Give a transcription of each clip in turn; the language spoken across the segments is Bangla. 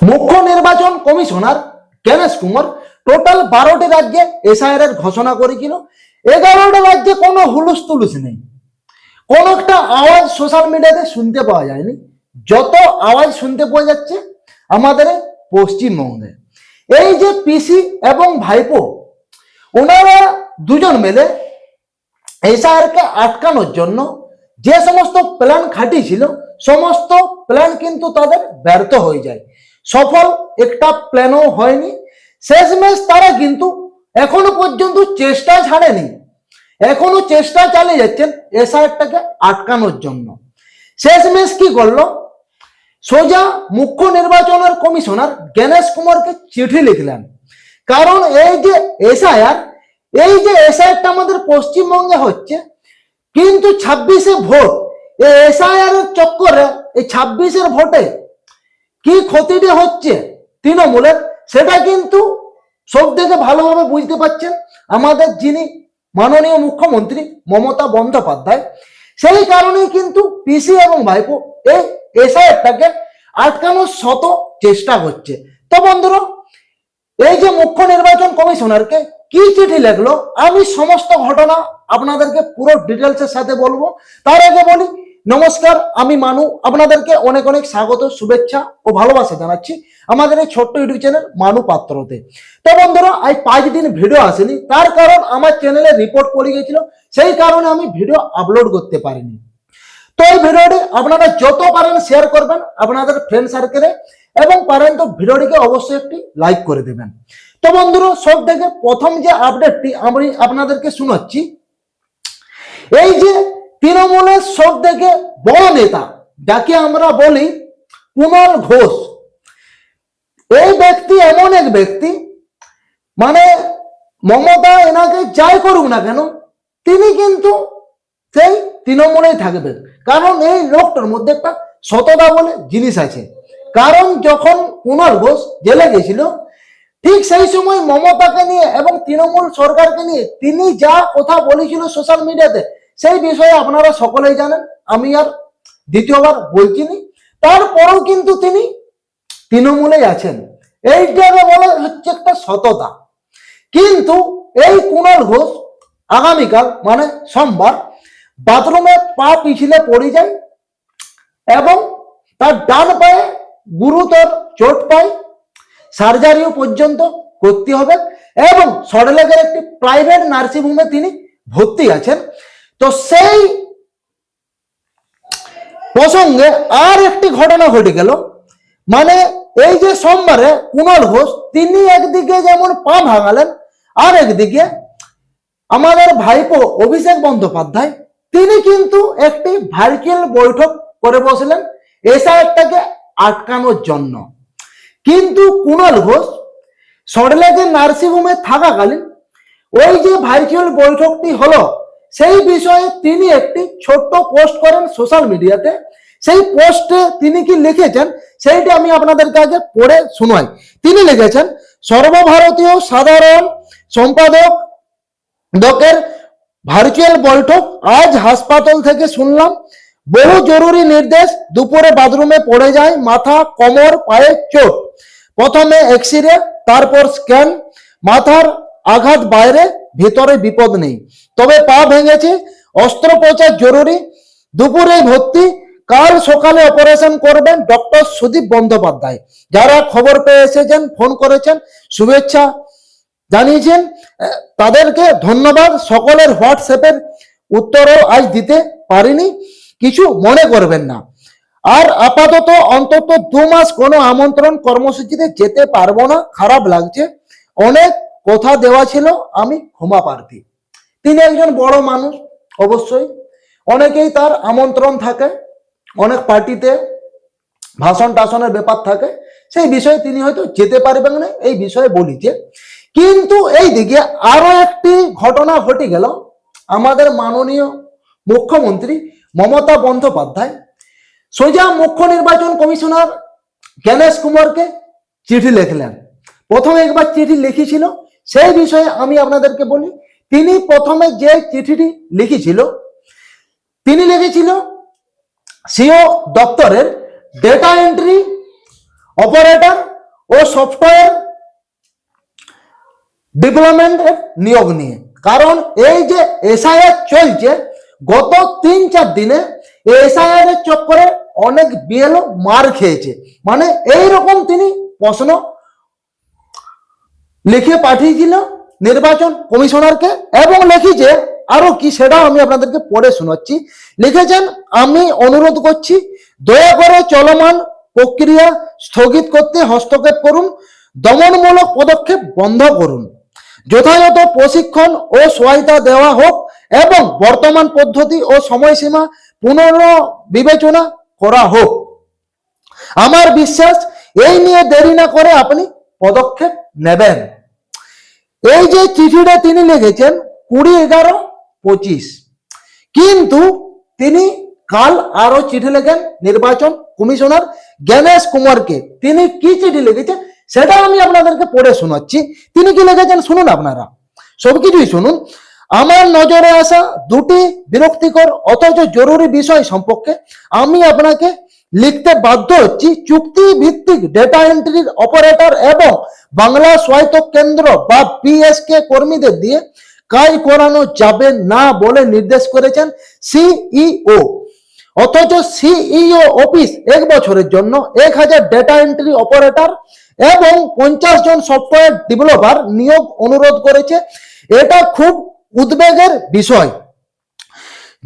মুখ্য নির্বাচন কমিশনার গণেশ কুমার টোটাল 12টি রাজ্যে এসআইআর এর ঘোষণা করেছিল। 11টা রাজ্যে কোনো হুলুস তুলুস নেই, কোনো একটা আওয়াজ সোশ্যাল মিডিয়াতে শুনতে পাওয়া যায়নি। যত আওয়াজ শুনতে পাওয়া যাচ্ছে আমাদের পশ্চিমবঙ্গে। এই যে পিসি এবং ভাইপো ওনারা দুজন মিলে এসআইআর কে আটকানোর জন্য যে সমস্ত প্ল্যান খাটিয়েছিল সমস্ত প্ল্যান কিন্তু তাদের ব্যর্থ হয়ে যায়। সফল একটা প্ল্যানও হয়নি। শেষমেশ তারা কিন্তু এখনো পর্যন্ত চেষ্টা ছাড়েনি, এখনো চেষ্টা চালিয়ে যাচ্ছেন এসআইআরটাকে আটকানোর জন্য। শেষমেশ কি করলো, সোজা মুখ্য নির্বাচনের কমিশনার গণেশ কুমারকে চিঠি লিখলেন। কারণ এই যে এসআইআরটা আমাদের পশ্চিমবঙ্গে হচ্ছে, কিন্তু 26-এ ভোট, এই এসআইআর এর চক্করে এই 26-এর ভোটে কি ক্ষতিটি হচ্ছে তৃণমূলের, সেটা কিন্তু সব থেকে ভালোভাবে বুঝতে পারছেন আমাদের যিনি মাননীয় মুখ্যমন্ত্রী মমতা বন্দ্যোপাধ্যায়। সেই কারণেই কিন্তু পিসি এবং ভাইপো এই এসআইআরটাকে আটকানোর শত চেষ্টা করছে। তো বন্ধুরা, এই যে মুখ্য নির্বাচন কমিশনারকে কি চিঠি লিখলো আমি সমস্ত ঘটনা আপনাদেরকে পুরো ডিটেলসের সাথে বলবো। তার আগে বলি নমস্কার, আমি মানু, আপনাদেরকে অনেক অনেক স্বাগত, শুভেচ্ছা ও ভালোবাসা জানাচ্ছি আমাদের এই ছোট্ট ইউটিউব চ্যানেল মানু পাত্রতে। তো বন্ধুরা, আজ 5 দিন ভিডিও আসেনি, তার কারণ আমার চ্যানেলে রিপোর্ট পড়ে গেছিল, সেই কারণে আমি ভিডিও আপলোড করতে পারিনি। তো এই ভিডিওটি আপনারা যত পারেন শেয়ার করবেন আপনাদের ফ্রেন্ড সার্কেলে, এবং পারেন তো ভিডিওটিকে অবশ্যই একটি লাইক করে দেবেন। তো বন্ধুরা, সব থেকে প্রথম যে আপডেটটি আমি আপনাদেরকে শোনাচ্ছি, এই যে তৃণমূলের সব থেকে বড় নেতা যাকে আমরা বলি কুণাল ঘোষ, এই ব্যক্তি এমন এক ব্যক্তি, মানে মমতা এনাকে যাই করুক না কেন তিনি কিন্তু সেই তৃণমূলেই থাকবেন। কারণ এই লোকটার মধ্যে একটা সততা বলে জিনিস আছে। কারণ যখন কুণাল ঘোষ জেলে গেছিল ঠিক সেই সময় মমতাকে নিয়ে এবং তৃণমূল সরকারকে নিয়ে তিনি যা কথা বলেছিল সোশ্যাল মিডিয়াতে, সেই বিষয়ে আপনারা সকলেই জানেন, আমি আর দ্বিতীয়বার বলছিনি। তারপরেও কিন্তু তিনি তৃণমূলেই আছেন, এইটাকে বলা হচ্ছে একটা সততা। কিন্তু এই কুণাল ঘোষ আগামীকাল মানে সোমবার বাথরুমে পা পিছলে পড়ে যায় এবং তার ডান পায়ে গুরুতর চোট পায়, সার্জারিও পর্যন্ত করতে হবে এবং সরলেগের একটি প্রাইভেট নার্সিং হোমে তিনি ভর্তি আছেন। তো সেই প্রসঙ্গে আর একটি ঘটনা ঘটে গেল, মানে এই যে সোমবারে কুণাল ঘোষ তিনি একদিকে যেমন পা ভাঙালেন, আর একদিকে আমাদের ভাইপো অভিষেক বন্দ্যোপাধ্যায় তিনি কিন্তু একটি ভার্চুয়াল বৈঠক করে বসলেন এসআইআরটাকে আটকানোর জন্য। কিন্তু কুণাল ঘোষ সরলেগের নার্সিং হোমে থাকাকালীন ওই যে ভার্চুয়াল বৈঠকটি হলো সেই বিষয়ে তিনি একটি ছোট্ট পোস্ট করেন সোশ্যাল মিডিয়াতে। সেই পোস্টে তিনি কি লিখেছেন সেইটা আমি আপনাদেরকে আগে পড়ে শোনাই। তিনি লিখেছেন, সর্বভারতীয় সাধারণ সম্পাদকের ভার্চুয়াল বৈঠক, আজ হাসপাতাল থেকে শুনলাম বহু জরুরি নির্দেশ, দুপুরে বাথরুমে পড়ে যায়, মাথা কোমর পায়ে চোট, প্রথমে এক্সরে তারপর স্ক্যান, মাথার আঘাত বাইরে, ভিতরে বিপদ নেই, তবে পা ভেঙেছে, অস্ত্রোপচার জরুরি, দুপুরে ভর্তি, কাল সকালে অপারেশন করবেন ডক্টর সুদীপ বন্দ্যোপাধ্যায়। যারা খবর পেয়ে এসেছেন, ফোন করেছেন, শুভেচ্ছা জানিয়েছেন, তাদেরকে ধন্যবাদ। সকলের হোয়াটসঅ্যাপের উত্তরও আজ দিতে পারিনি, কিছু মনে করবেন না। আর আপাতত অন্তত 2 মাস কোনো আমন্ত্রণ কর্মসূচিতে যেতে পারবো না, খারাপ লাগছে, অনেক কথা দেওয়া ছিল, আমি ক্ষমা প্রার্থী। তিনি একজন বড় মানুষ, অবশ্যই অনেকেই তার আমন্ত্রণ থাকে, অনেক পার্টিতে ভাষণ টাষণের ব্যাপার থাকে, সেই বিষয়ে তিনি হয়তো যেতে পারবেন না, এই বিষয়ে বলিছে। কিন্তু এই দিকে আরো একটি ঘটনা ঘটে গেল, আমাদের মাননীয় মুখ্যমন্ত্রী মমতা বন্দ্যোপাধ্যায় সোজা মুখ্য নির্বাচন কমিশনার গণেশ কুমারকে চিঠি লিখলেন। প্রথমে একবার চিঠি লিখেছিল, সেই বিষয়ে আমি আপনাদেরকে বলি। তিনি প্রথমে যে চিঠিটি লিখেছিল, তিনি লিখেছিল সিও দপ্তরের ডেটা এন্ট্রি অপারেটর ও সফটওয়্যার ডেভেলপমেন্টের নিয়োগ নিয়ে। কারণ এই যে এসআইআর চলছে, গত 3-4 দিনে এসআইআর এর চক্করে অনেক বিএলও মার খেয়েছে। মানে এইরকম তিনি প্রশ্ন লিখে পাঠিয়েছিল নির্বাচন কমিশনারকে, এবং লিখেছে আরো কি, সেটাও আমি আপনাদেরকে পড়ে শোনাচ্ছি। লিখেছেন, আমি অনুরোধ করছি দয়া করে চলমান প্রক্রিয়া স্থগিত করতে হস্তক্ষেপ করুন, দমনমূলক পদক্ষেপ বন্ধ করুন, যথাযথ প্রশিক্ষণ ও সহায়তা দেওয়া হোক এবং বর্তমান পদ্ধতি ও সময়সীমা পুনর্বিবেচনা করা হোক। আমার বিশ্বাস এই নিয়ে দেরি না করে আপনি পদক্ষেপ নেবেন। এই যে চিঠিটা তিনি লিখেছেন 20/11/25, কিন্তু তিনি কাল আরো চিঠি লেখেন নির্বাচন কমিশনার জ্ঞানেশ কুমারকে। তিনি কি চিঠি লিখেছেন সেটা আমি আপনাদেরকে পড়ে শোনাচ্ছি। তিনি কি লিখেছেন শুনুন, আপনারা সবকিছুই শুনুন। আমার নজরে আসা দুটি বিরক্তিকর অথচ জরুরি বিষয় সম্পর্কে আমি আপনাকে লিখতে বাধ্য হচ্ছি। চুক্তি ভিত্তিক ডেটা এন্ট্রি অপারেটর এবং বাংলা স্বায়ত্ত কেন্দ্র বা পিএসকে কর্মীদের দিয়ে কাজ করানো যাবে না বলে নির্দেশ করেছেন সিইও। অথচ সিইও অফিস 1 বছরের জন্য 1000 ডেটা এন্ট্রি অপারেটর এবং 50 জন সফটওয়্যার ডেভেলপার নিয়োগ অনুরোধ করেছে। এটা খুব উদ্বেগের বিষয়,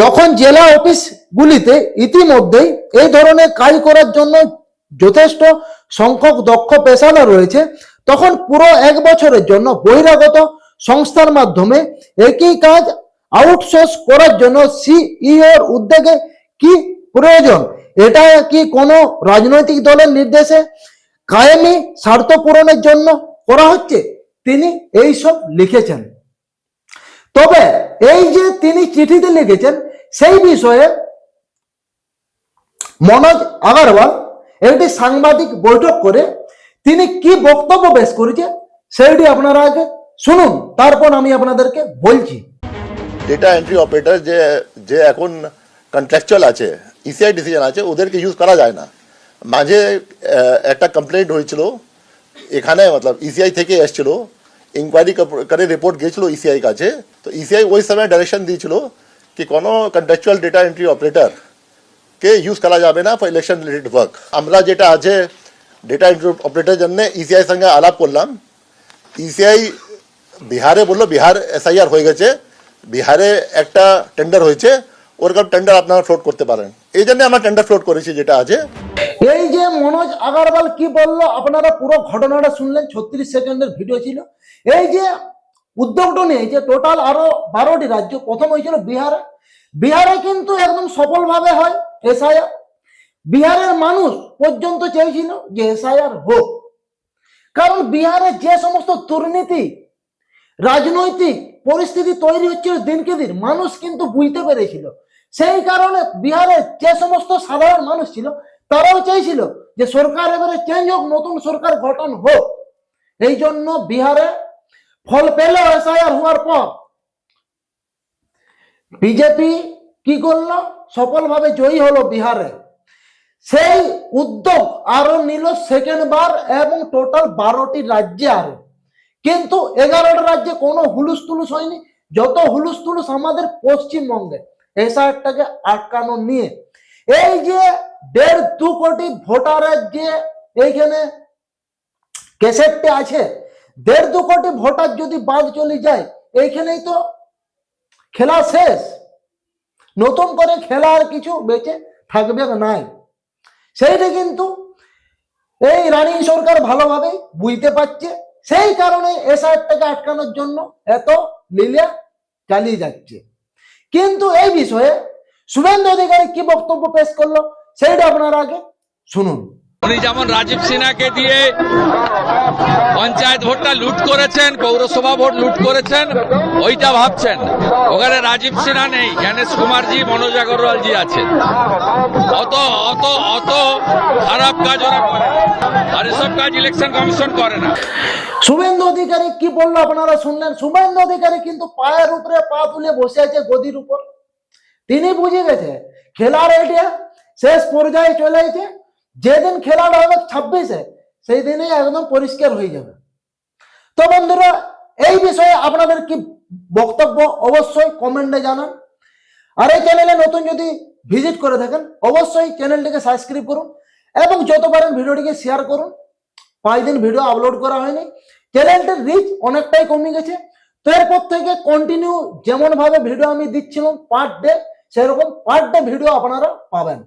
যখন জেলা অফিসগুলিতে ইতিমধ্যেই এই ধরনের কাজ করার জন্য যথেষ্ট সংখ্যক দক্ষ পেশাদার রয়েছে। তখন পুরো 1 বছরের জন্য বহিরাগত সংস্থার মাধ্যমে একই কাজ আউটসোর্স করার জন্য সিইওর উদ্যোগে কি প্রয়োজন? এটা কি কোনো রাজনৈতিক দলের নির্দেশে কায়েমি স্বার্থ পূরণের জন্য করা হচ্ছে? তিনি এই সব লিখেছেন। তবে এই যে তিনি চিঠিতে লিখেছেন সেই বিষয়ে মনোজ আগরওয়াল একটি সাংবাদিক বৈঠক করে তিনি কি বক্তব্য পেশ করেছে সেইটি আপনারা আগে শুনুন, তারপর আমি আপনাদেরকে বলছি। ডেটা এন্ট্রি অপারেটর যে এখন কন্ট্রাকচুয়াল আছে, ইসিআই ডিসিশন আছে, ওদেরকে ইউজ করা যায় না। মাঝে একটা কমপ্লেন্ট হয়েছিল এখানে, মতলব ইসিআই থেকে এসেছিল, ইনকোয়ারি করে রিপোর্ট গিয়েছিল ইসিআই কাছে। তো ইসিআই ওই সময় ডাইরেকশন দিয়েছিল কি কোনো কন্ট্রাকচুয়াল ডেটা এন্ট্রি অপারেটর কে ইউজ করা যাবে না ফর ইলেকশন রিলেটেড ওয়ার্ক। আমরা যেটা আছে ডেটা এন্ট্রি অপারেটর জন্য ইসিআই সঙ্গে আলাপ করলাম। ইসিআই বিহারে বললো বিহার এসআইআর হয়ে গেছে, বিহারে একটা টেন্ডার হয়েছে, ওরকম টেন্ডার আপনারা ফ্লোট করতে পারেন। এই জন্য আমরা টেন্ডার ফ্লোট করেছি যেটা আছে। এই যে মনোজ আগরওয়াল কি বললো আপনারা পুরো ঘটনাটা শুনলেন, 36 সেকেন্ডের ভিডিও ছিল। এই যে উদ্যোগটা নিয়েছে টোটাল আরো 12টি রাজ্য। প্রথম হয়েছিল বিহারে। বিহারে কিন্তু একদম সফলভাবে হয় এসআইআর। বিহারের মানুষ পর্যন্ত চেয়েছিল যে এসআইআর হোক, কারণ বিহারে যে সমস্ত দুর্নীতি রাজনৈতিক পরিস্থিতি তৈরি হচ্ছিল দিনকে দিন, মানুষ কিন্তু বুঝতে পেরেছিল। সেই কারণে বিহারে যে সমস্ত সাধারণ মানুষ ছিল তারাও চাইছিল যে সরকার এবারে চেঞ্জ হোক, নতুন সরকার গঠন হোক। এই জন্য বিহারে ফল পেল এসআইআর হওয়ার পর বিজেপি কি করলো, সফলভাবে জয়ী হলো বিহারে। সেই উদ্যোগ আরো নিল সেকেন্ড বার এবং টোটাল 12টি রাজ্যে আরো, কিন্তু 11টা রাজ্যে কোনো হুলুস তুলুস হয়নি। যত হুলুস তুলুস আমাদের পশ্চিমবঙ্গে এসআইআরটাকে আটকানো নিয়ে। এই যে 1.5-2 কোটি ভোটারের যে এইখানে ক্যাসেটটা আছে, 1.5-2 কোটি ভোটার যদি বাদ চলে যায় এইখানেই তো খেলা শেষ। নতুন করে খেলা আর কিছু বেঁচে থাকবে নাই। সেইটা কিন্তু এই রানিং সরকার ভালোভাবে বুঝতে পারছে। সেই কারণে এসআইআরটাকে আটকানোর জন্য এত লীলা চালিয়ে যাচ্ছে। কিন্তু এই বিষয়ে শুভেন্দু অধিকারী কি বক্তব্য পেশ করলো সেইটা আপনারা আগে শুনুন। উনি যেমন রাজীব সিনহাকে দিয়ে পঞ্চায়েত ভোটটা লুট করেছেন, পৌরসভা ভোট লুট করেছেন, ওইটা ভাবছেন। ওখানে রাজীব সিনহা নেই, জ্ঞানেশ কুমারজি, মনোজ আগরওয়ালজি আছেন। অত অত অত খারাপ কাজ ওরা করে, আর এসব কাজ ইলেকশন কমিশন করে না। শুভেন্দু অধিকারী কি বললো আপনারা শুনলেন। শুভেন্দু অধিকারী কিন্তু পায়ের উপরে পা তুলে বসে আছে গদির উপর। তিনি বুঝে গেছে খেলার এটা শেষ পর্যায়ে চলে গেছে। যেদিন খেলাটা হবে 26-এ, সেই দিনেই একদম পরিষ্কার হয়ে যাবে। তো বন্ধুরা, এই বিষয়ে আপনাদের কি বক্তব্য অবশ্যই কমেন্টে জানান। আর এই চ্যানেলে নতুন যদি ভিজিট করে থাকেন অবশ্যই চ্যানেলটিকে সাবস্ক্রাইব করুন এবং যত পারেন ভিডিওটিকে শেয়ার করুন। 5 দিন ভিডিও আপলোড করা হয়নি, চ্যানেলটির রিচ অনেকটাই কমে গেছে। তো এরপর থেকে কন্টিনিউ যেমন ভাবে ভিডিও আমি দিচ্ছিলাম পার ডে, সেরকম পার ডে ভিডিও আপনারা পাবেন।